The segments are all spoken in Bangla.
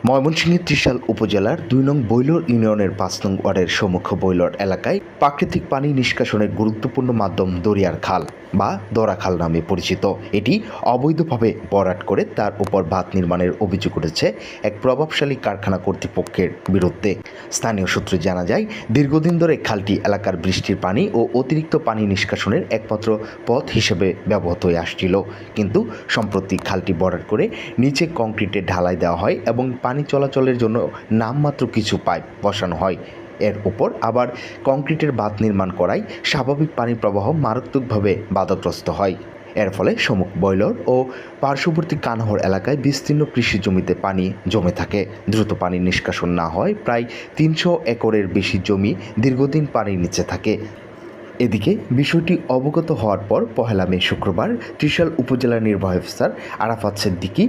ময়মনসিংহের ত্রিশাল উপজেলার ২ নং বৈলর ইউনিয়নের ৫ নং ওয়ার্ডের সম্মুখ বৈলর এলাকায় প্রাকৃতিক পানি নিষ্কাশনের গুরুত্বপূর্ণ মাধ্যম দরিয়ার খাল বা দরাখাল নামে পরিচিত। এটি অবৈধভাবে ভরাট করে তার উপর বাঁধ নির্মাণের অভিযোগ উঠেছে এক প্রভাবশালী কারখানা কর্তৃপক্ষের বিরুদ্ধে। স্থানীয় সূত্রে জানা যায়, দীর্ঘদিন ধরে খালটি এলাকার বৃষ্টির পানি ও অতিরিক্ত পানি নিষ্কাশনের একমাত্র পথ হিসেবে ব্যবহৃত হয়ে আসছিল। কিন্তু সম্প্রতি খালটি ভরাট করে নিচে কংক্রিটের ঢালাই দেওয়া হয় এবং পানি চলাচলের জন্য নামমাত্র কিছু পাইপ বসানো হয়। এর উপর আবার কংক্রিটের বাঁধ নির্মাণ করায় স্বাভাবিক পানি প্রবাহ মারাত্মকভাবে বাধাগ্রস্ত হয়। এর ফলে সম্মুখ বৈলর ও পার্শ্ববর্তী কানহর এলাকায় বিস্তীর্ণ কৃষি জমিতে পানি জমে থাকে। দ্রুত পানি নিষ্কাশন না হয় প্রায় ৩০০ একরের বেশি জমি দীর্ঘদিন পানির নিচে থাকে। এদিকে বিষয়টি অবগত হওয়ার পর ১লা মে শুক্রবার ত্রিশাল উপজেলা নির্বাহী অফিসার আরাফাত সিদ্দিকী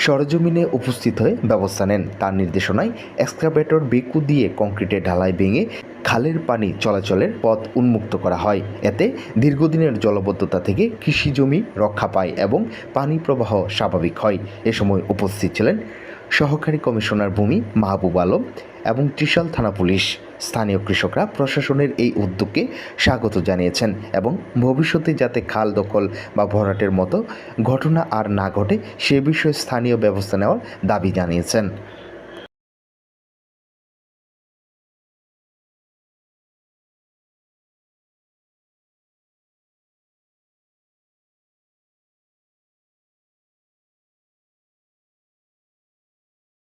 সরেজমিনে উপস্থিত হয়ে ব্যবস্থা নেন। তার নির্দেশনায় এক্সকাভেটর বেকু দিয়ে কংক্রিটের ঢালাই ভেঙে খালের পানি চলাচলের পথ উন্মুক্ত করা হয়। এতে দীর্ঘদিনের জলাবদ্ধতা থেকে কৃষি জমি রক্ষা পায় এবং পানি প্রবাহ স্বাভাবিক হয়। এ সময় উপস্থিত ছিলেন সহকারী কমিশনার ভূমি মাহবুব আলম এবং ত্রিশাল থানা পুলিশ। স্থানীয় কৃষকরা প্রশাসনের এই উদ্যোগকে স্বাগত জানিয়েছেন এবং ভবিষ্যতে যাতে খাল দখল বা ভরাটের মতো ঘটনা আর না ঘটে সে বিষয়ে স্থানীয় ব্যবস্থা নেওয়ার দাবি জানিয়েছেন।